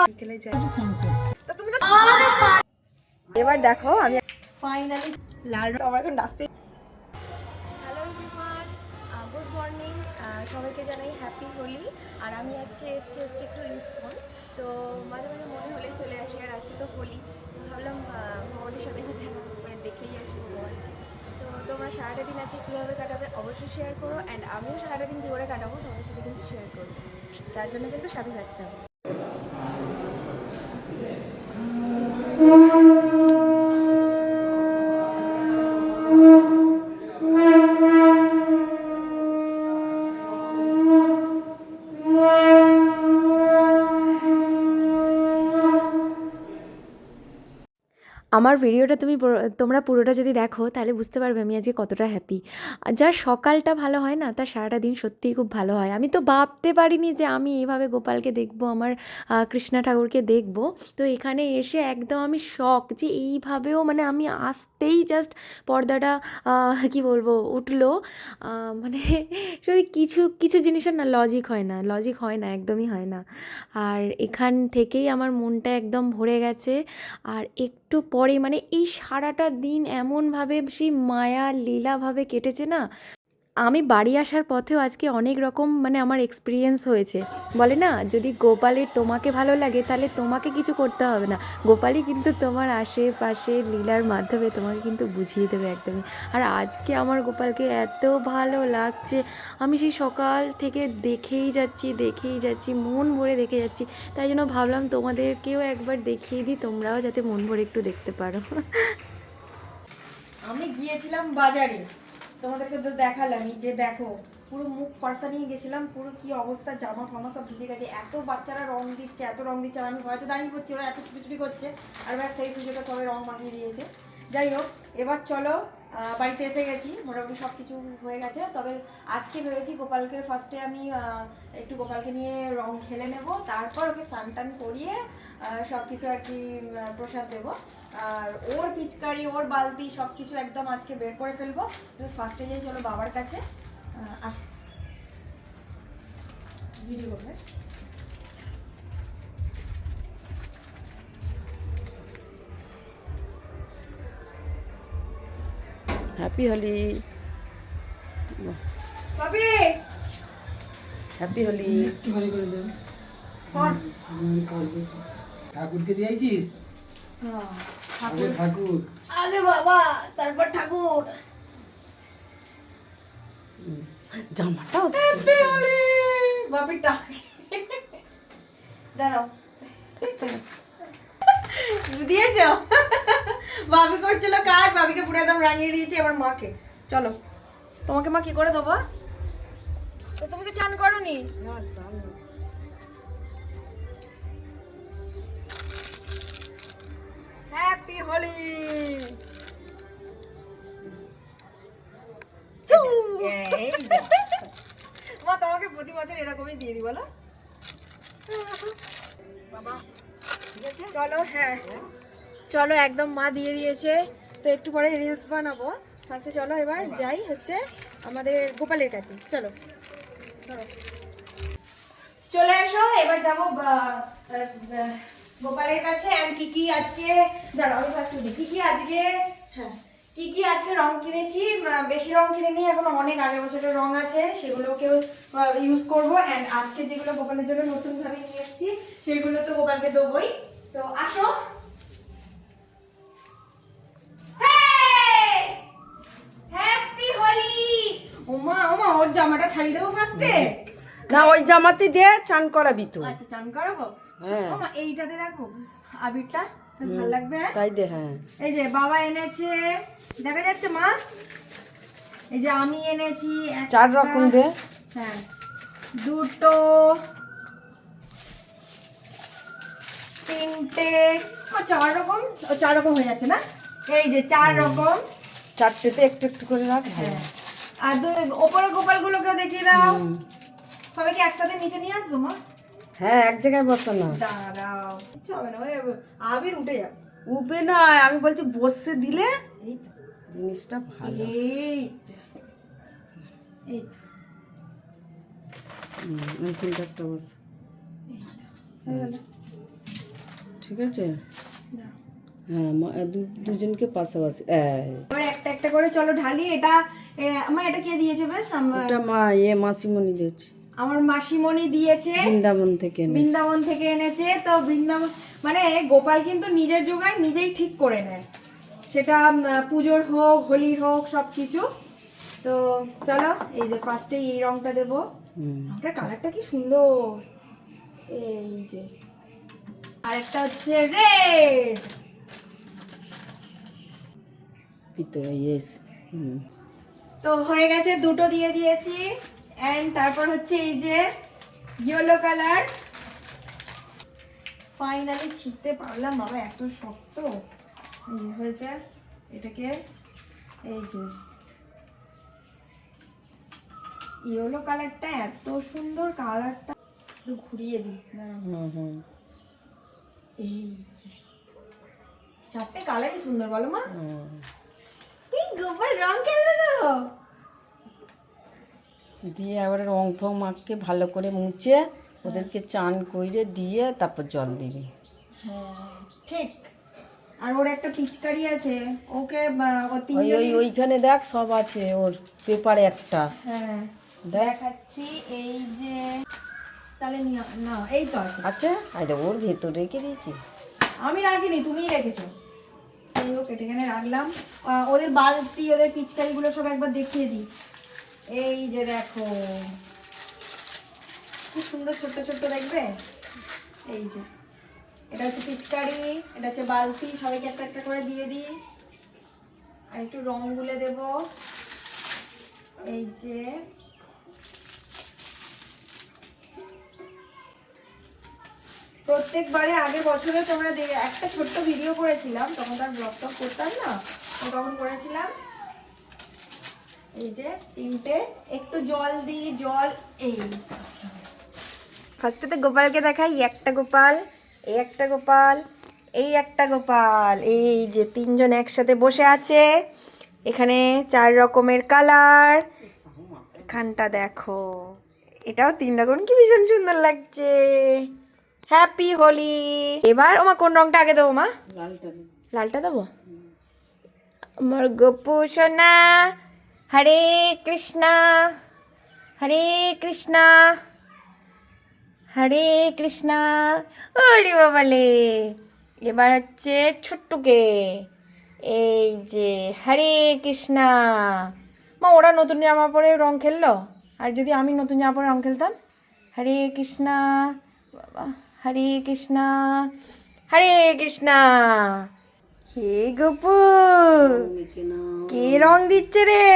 বিকেলে যাই। তা তুমি তো এবার দেখো আমি ফাইনালি লাল আমার এখন নাচতে। Hello everyone, good morning. সবাইকে জানাই হ্যাপি হোলি। আর আমি আজকে এসেছি হচ্ছে একটু ইস্কন। তো মাঝে মাঝে মনে হলেই চলে আসি, আর আজকে তো হোলি, ভাবলাম ভগবানের সাথে দেখা করে দেখেই আসি ভগবানকে। তো তোমরা সারাটা দিন আজকে কীভাবে কাটাবে অবশ্যই শেয়ার করো, অ্যান্ড আমিও সারাটা দিন কী করে কাটাবো তোমাদের সাথে কিন্তু শেয়ার করবো। তার জন্য কিন্তু সাথে থাকতে হবে। আমার ভিডিওটা তোমরা পুরোটা যদি দেখো তাহলে বুঝতে পারবে আমি আজকে কতটা হ্যাপি। যার সকালটা ভালো হয় না তার সারাটা দিন সত্যিই খুব ভালো হয়। আমি তো ভাবতে পারিনি যে আমি এইভাবে গোপালকে দেখবো, আমার কৃষ্ণা ঠাকুরকে দেখবো। তো এখানে এসে একদম আমি শক যে এইভাবেও মানে আমি আসতেই জাস্ট পর্দাটা কি বলবো উঠলো। মানে যদি কিছু কিছু জিনিসের না লজিক হয় না, একদমই হয় না। আর এখান থেকেই আমার মনটা একদম ভরে গেছে। আর একটু পরে মানে এই সারাটা দিন এমনভাবে সেই মায়া লীলাভাবে কেটেছে না। আমি বাড়ি আসার পথেও আজকে অনেক রকম মানে আমার এক্সপিরিয়েন্স হয়েছে। বলে না, যদি গোপালের তোমাকে ভালো লাগে তাহলে তোমাকে কিছু করতে হবে না, গোপালই কিন্তু তোমার আশেপাশে লীলার মাধ্যমে তোমাকে কিন্তু বুঝিয়ে দেবে একদমই। আর আজকে আমার গোপালকে এত ভালো লাগছে, আমি সেই সকাল থেকে দেখেই যাচ্ছি, মন ভরে দেখে যাচ্ছি। তাই জন্য ভাবলাম তোমাদেরকেও একবার দেখিয়ে দিই, তোমরাও যাতে মন ভরে একটু দেখতে পারো। আমি গিয়েছিলাম বাজারে, তোমাদেরকে তো দেখালামই যে দেখো পুরো মুখ ফর্সা নিয়ে গেছিলাম, পুরো কি অবস্থা, জামা ফামা সব ভিজে গেছে। এত বাচ্চারা রং দিচ্ছে, এত রং দিচ্ছে, আর আমি হয়তো দাঁড়িয়ে করছি, ওরা এত ছুটি করছে। আর ব্যাস সেই সুযোগে সবাই রং মাখিয়ে দিয়েছে। যাই হোক, এবার চলো বাড়িতে এসে গেছি, মোটামুটি সব কিছু হয়ে গেছে। তবে আজকে ভেবেছি গোপালকে ফার্স্টে আমি একটু গোপালকে নিয়ে রং খেলে নেব, তারপর ওকে স্নান টান করিয়ে সব কিছু আর কি প্রসাদ দেবো। আর ওর পিচকারি, ওর বালতি সব কিছু একদম আজকে বের করে ফেলবো। ফার্স্টে যাই, চলো বাবার কাছে। আস ভিডিও করবে। হ্যাপি হোলি কবে হ্যাপি হোলি ভালো করে দেন। ঠাকুরকে দিয়েছিস? আগে ঠাকুর, আগে বাবা তারপর ঠাকুর। জামাটা হ্যাপি হোলি বাপি টাক দাঁড়াও দিয়েছ। ভাবি করছিল কাজ, ভাবিকে পুরো একদম রাঙিয়ে দিয়েছি, এবার মাকে। চলো তোমাকে মা কি করে দেবো, তো তুমি তো চান করোনি। হ্যাপি হোলি। মা তোমাকে প্রতি বছর এরকমই দিয়ে দিই বলো বাবা। চলো, হ্যাঁ চলো, একদম মা দিয়ে দিয়েছে। তো একটু পরে রিলস বানাবো। ফার্স্টে চলো এবার যাই হচ্ছে আমাদের গোপালের কাছে। চলো চলে এসো, এবার যাবো গোপালের কাছে। আর কি আজকে দাঁড়াও আমি ফার্স্ট বলি কি আজকে, হ্যাঁ কি আজকে রং কিনেছি। বেশি রং কিনে নিয়ে এখন অনেক আগের বছরের রং আছে, সেগুলোকেও ইউজ করবো। অ্যান্ড আজকে যেগুলো গোপালের জন্য নতুন ভাবে নিয়ে এসেছি সেগুলো তো গোপালকে দেবোই। তো আসো। হ্যাপি হোলি। ওমা ওর জামাটা ছাড়িয়ে দেবো ফার্স্টে। না, ওই জামাতে দিয়ে চান করাবি তো। আচ্ছা চান করাবো। হ্যাঁ। ওমা এইটাতে রাখবো আবিরটা, বেশ ভালো লাগবে। তাই দে। হ্যাঁ, এই যে বাবা এনেছে, দেখা যাচ্ছে মা, এই যে আমি এনেছি 4 রকম দে। হ্যাঁ, দুটো, তিনটে, 4 রকম। 4 রকম হয়ে যাচ্ছে না, এই যে 4 রকম। 4টেতে একটু একটু করে রাখ। হ্যাঁ, আর ওপরে গোপালগুলোকেও দেখিয়ে দাও। সবাইকে একসাথে নিচে নিয়ে আসবো মা। হ্যাঁ, এক জায়গায় বসো না। দাঁড়াও, কিচ্ছু হবে না, ওই আবির উঠে যাবে। উবে না, আমি বলছি বসে দিলে এই তো, জিনিসটা ভালো। এই তো, এই তিনটা একটা বস। হয়ে গেল। ঠিক আছে, হ্যাঁ দুজনকে পাশাপাশি এবার একটা একটা করে চলো ঢালি। এটা আমার এটা কে দিয়েছে বেশ? এটা মাসিমণি দিয়েছে, আমার মাসিমণি দিয়েছে, বৃন্দাবন থেকে এনেছে। বৃন্দাবন থেকে এনেছে। তো বৃন্দাবন মানে গোপাল কিন্তু নিজের জোগাড় নিজেই ঠিক করে নেয়, সেটা পুজোর হোক হোলির হোক সব কিছু। তো চলো, এই যে ফার্স্টে এই রংটা দেবো। রংটার কালারটা কি সুন্দর, এই যে। আর একটা হচ্ছে রেড। ইয়েস। তো হয়ে গেছে, দুটো দিয়ে দিয়েছি। এন্ড তারপর হচ্ছে এই যে ইয়েলো কালার। ফাইনালি ছিঁড়তে পারলাম বাবা, এত শক্ত হয়েছে। এটাকে এই যে ইয়েলো কালারটা, এত সুন্দর কালারটা, একটু ঘুরিয়ে দিই। এই যে চারটে কালারই সুন্দর, বলো মা? এই গোপাল রং খেলবে তো। দিয়ে আবার রং ফং মাখকে ভালো করে মুছে ওদেরকে চান কইরে দিয়ে তারপর জল দিবি। হ্যাঁ ঠিক। আর ওর একটা পিচকারি আছে, ওকে ওইখানে দেখ সব আছে ওর পেপারে একটা। হ্যাঁ দেখাচ্ছি, এই যে তাহলে না এই তো আছে। আচ্ছা ওর ভেতর রেখে দিয়েছি, আমি রাখিনি, তুমিই রেখেছো। কেটে এখানে রাখলাম। ওদের বালতি, ওদের পিচকারিগুলো সব একবার দেখিয়ে দিই। এই যে দেখো কি সুন্দর ছোট্ট ছোট্ট, দেখবে? এই যে এটা হচ্ছে পিচকারি, এটা হচ্ছে বালতি, সবাইকে একটা একটা করে দিয়ে দিই। আর একটু রং গুলে দেব। এই যে প্রত্যেকবারে আগের বছরে তোমরা একটা ছোট্ট ভিডিও করেছিলাম, তখন তার ব্লগ টক করতাম না, তো তখন করেছিলাম। এই যে তিনটে, একটু জল দিই, জল। এই ফার্স্টেতে গোপালকে দেখাই, একটা গোপাল, এই একটা গোপাল, এই একটা গোপাল। এই যে তিনজন একসাথে বসে আছে, এখানে 4 রকমের কালার। এখানটা দেখো, এটাও 3 রকম, কি ভীষণ সুন্দর লাগছে। হ্যাপি হোলি। এবার ওমা কোন রংটা আগে দেবো মা? লালটা দেবো। আমার গপু সোনা, হরে কৃষ্ণা হরে কৃষ্ণা হরে কৃষ্ণা। ওরে বাবালে, এবার হচ্ছে ছোট্টুকে, এই যে হরে কৃষ্ণা। মা ওরা নতুন জামা পরে রং খেললো, আর যদি আমি নতুন জামা পরে রং খেলতাম। হরে কৃষ্ণা বাবা, হরে কৃষ্ণা হরে কৃষ্ণা। হে গপু, কে রং দিচ্ছে রে?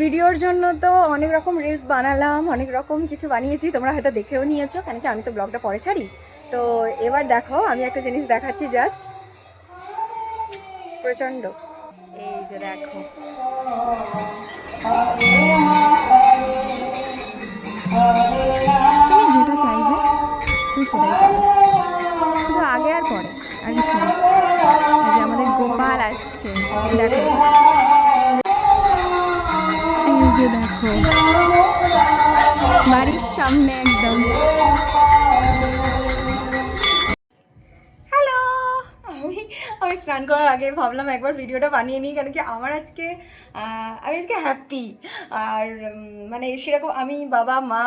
ভিডিওর জন্য তো অনেক রকম রিলস বানালাম, অনেক রকম কিছু বানিয়েছি, তোমরা হয়তো দেখেও নিয়েছো, কেন কি আমি তো ব্লগটা পরে ছাড়ি। তো এবার দেখো, আমি একটা জিনিস দেখাচ্ছি, জাস্ট প্রচণ্ড। এই যে দেখো, তুমি যেটা চাইবে তুমি সেটাই পাবে, শুধু আগে আর পরে, আর কিছু না। এই যে আমাদের গোপাল আসছে, দেখো, এই যে দেখো বাড়ির সামনে একদম। হ্যালো, আমি স্নান করার আগে ভাবলাম একবার ভিডিওটা বানিয়ে নিই, কেন কি আমার আজকে আমি আজকে হ্যাপি। আর মানে সেরকম আমি, বাবা মা,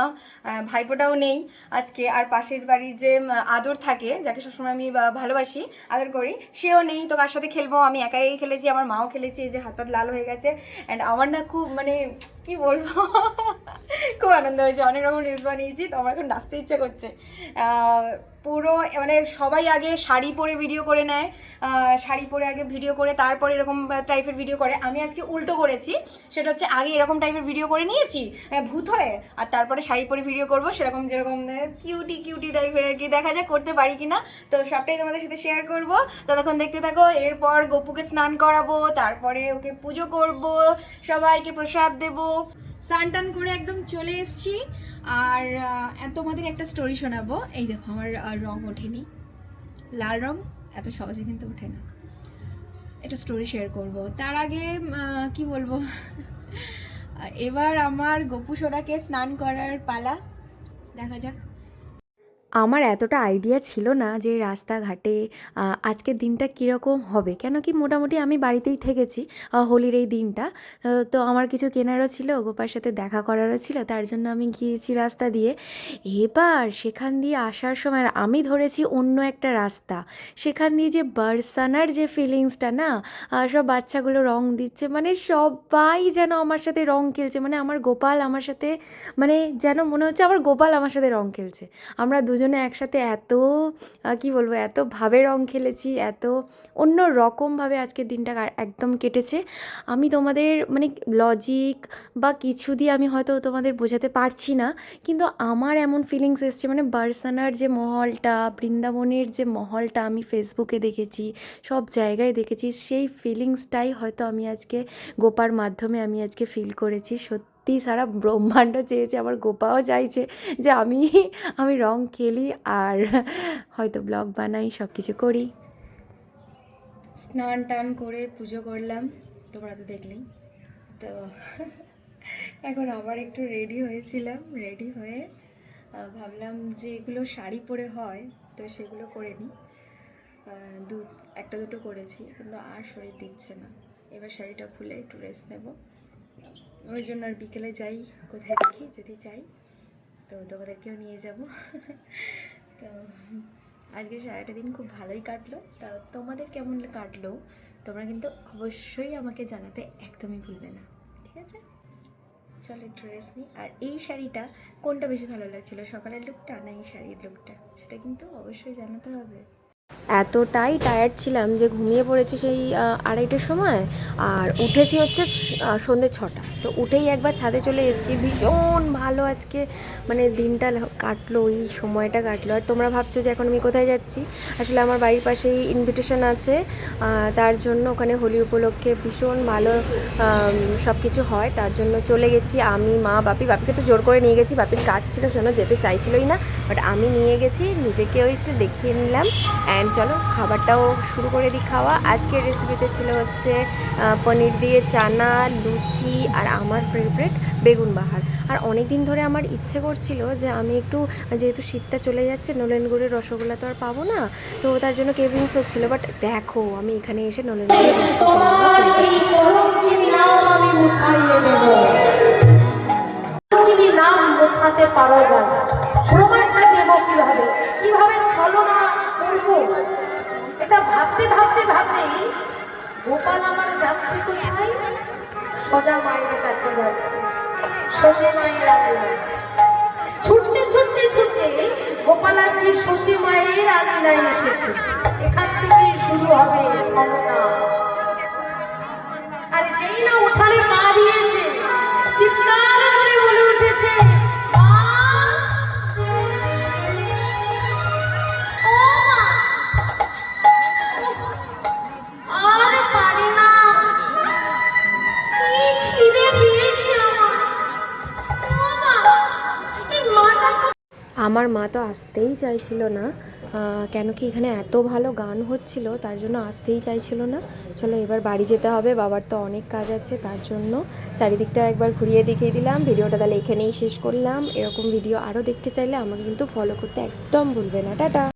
ভাইপোটাও নেই আজকে। আর পাশের বাড়ির যে আদর থাকে, যাকে সবসময় আমি ভালোবাসি আদর করি, সেও নেই। তো কার সাথে খেলবো, আমি একাই খেলেছি, আমার মাও খেলেছি। এই যে হাত লাল হয়ে গেছে। অ্যান্ড আমার না খুব মানে কি বলবো খুব আনন্দ হয়েছে, অনেক রকম রিলস বানিয়েছি, তো আমার এখন নাচতে ইচ্ছা করছে। পুরো মানে সবাই আগে শাড়ি পরে ভিডিও করে নেয়, শাড়ি পরে আগে ভিডিও করে তারপরে এরকম টাইপের ভিডিও করে। আমি আজকে উল্টো করেছি, সেটা হচ্ছে আগে এরকম টাইপের ভিডিও করে নিয়েছি ভূত হয়ে, আর তারপরে শাড়ি পরে ভিডিও করব, সেরকম যেরকম কিউটি কিউটি টাইপের আর কি। দেখা যাক করতে পারি কিনা, তো সবটাই তোমাদের সাথে শেয়ার করব। ততক্ষণ দেখতে থাকো। এরপর গপুকে স্নান করাবো, তারপরে ওকে পুজো করব, সবাইকে প্রসাদ দেবো। স্নান টান করে একদম চলে এসেছি। আর তোমাদের একটা স্টোরি শোনাবো। এই দেখো, আমার রং ওঠেনি, লাল রং এত সহজে কিন্তু ওঠে না। একটা স্টোরি শেয়ার করব। তার আগে কি বলবো এবার আমার গপু সোনাকে স্নান করার পালা, দেখা যাক। আমার এতটা আইডিয়া ছিল না যে রাস্তাঘাটে আজকের দিনটা কীরকম হবে, কেন কি মোটামুটি আমি বাড়িতেই থেকেছি হোলির এই দিনটা। তো আমার কিছু কেনারও ছিল, গোপার সাথে দেখা করারও ছিল, তার জন্য আমি গিয়েছি রাস্তা দিয়ে। এবার সেখান দিয়ে আসার সময় আমি ধরেছি অন্য একটা রাস্তা, সেখান দিয়ে যে বারসানার যে ফিলিংসটা না, সব বাচ্চাগুলো রং দিচ্ছে, মানে সবাই যেন আমার সাথে রং খেলছে, মানে আমার গোপাল আমার সাথে, মানে যেন মনে হচ্ছে আমার গোপাল আমার সাথে রং খেলছে। আমরা দুজনে একসাথে এত কি বলবো, এত ভাবে রং খেলেছি, এত অন্য রকমভাবে আজকের দিনটা একদম কেটেছে। আমি তোমাদের মানে লজিক বা কিছু দিয়ে আমি হয়তো তোমাদের বোঝাতে পারছি না, কিন্তু আমার এমন ফিলিংস এসছে, মানে বারসানার যে মহলটা, বৃন্দাবনের যে মহলটা আমি ফেসবুকে দেখেছি, সব জায়গায় দেখেছি, সেই ফিলিংসটাই হয়তো আমি আজকে গোপার মাধ্যমে আমি আজকে ফিল করেছি। সত্যি সারা ব্রহ্মাণ্ড চেয়েছে, আমার গোপাও চাইছে যে আমি রং খেলি আর হয়তো ব্লগ বানাই, সব কিছু করি। স্নান টান করে পুজো করলাম, তোমরা তো দেখলেই তো। এখন আবার একটু রেডি হয়েছিলাম, রেডি হয়ে ভাবলাম যে এগুলো শাড়ি পরে হয় তো সেগুলো করে নিই। একটা দুটো করেছি, কিন্তু আর শরীর দিচ্ছে না। এবার শাড়িটা খুলে একটু রেস্ট নেব, ওই জন্য আর বিকেলে যাই কোথায় দেখি, যদি যাই তো তোমাদেরকেও নিয়ে যাব। তো আজকে সারাটা দিন খুব ভালোই কাটলো। তা তোমাদের কেমন কাটলো তোমরা কিন্তু অবশ্যই আমাকে জানাতে একদমই ভুলবে না, ঠিক আছে? চলো একটু রেস্ট নিই। আর এই শাড়িটা কোনটা বেশি ভালো লাগছিলো, সকালের লুকটা না এই শাড়ির লুকটা, সেটা কিন্তু অবশ্যই জানাতে হবে। এতটাই টায়ার্ড ছিলাম যে ঘুমিয়ে পড়েছি সেই 2:30টার সময়, আর উঠেছি হচ্ছে সন্ধ্যে 6টা। তো উঠেই একবার ছাদে চলে এসেছি। ভীষণ ভালো আজকে মানে দিনটা কাটলো, এই সময়টা কাটলো। আর তোমরা ভাবছো যে এখন আমি কোথায় যাচ্ছি, আসলে আমার বাড়ির পাশেই ইনভিটেশন আছে, তার জন্য ওখানে হোলি উপলক্ষে ভীষণ ভালো সব কিছু হয়, তার জন্য চলে গেছি আমি, মা, বাপিকে তো জোর করে নিয়ে গেছি। বাপির কাজ ছিল, শোনো, যেতে চাইছিলই না, বাট আমি নিয়ে গেছি, নিজেকেও একটু দেখিয়ে নিলাম। অ্যান্ড চলো খাবারটাও শুরু করে দিই খাওয়া। আজকের রেসিপিতে ছিল হচ্ছে পনির দিয়ে চানা, লুচি, আর আমার ফেভারিট বেগুন বাহার। আর অনেক দিন ধরে আমার ইচ্ছে করছিল যে আমি একটু, যেহেতু শীতটা চলে যাচ্ছে, নলেন গুড়ের রসগোল্লা তো আর পাবো না, তো তার জন্য ক্রেভিংস হচ্ছিলো। বাট দেখো আমি এখানে এসে নলেন গুড়ের মোছাতে পারা যায়, প্রমাণটা দেব কিভাবে, কিভাবে ছলনা করবো, এটা ভাবতে ভাবতে ভাবতেই গোপাল আমার যাচ্ছে কোথায়, সোজা মায়ের কাছে যাচ্ছে, সোজা মায়ের আগে ছুটতে ছুটতে ছুটে গোপাল আজকে সোজা মায়ের আঙিনায় এসেছে। এখান থেকে শুরু হবে ছলনা। আর যেই না উঠানে পা দিয়েছে, চিৎকার করে বলে উঠেছে, আমার মা তো আসতেই চাইছিল না, কেন কি এখানে এত ভালো গান হচ্ছিল, তার জন্য আসতেই চাইছিল না। চলো এবার বাড়ি যেতে হবে, বাবার তো অনেক কাজ আছে, তার জন্য চারিদিকটা একবার ঘুরিয়ে দেখিয়ে দিলাম। ভিডিওটা তাহলে এখানেই শেষ করলাম। এরকম ভিডিও আরও দেখতে চাইলে আমাকে কিন্তু ফলো করতে একদম ভুলবে না। টাটা।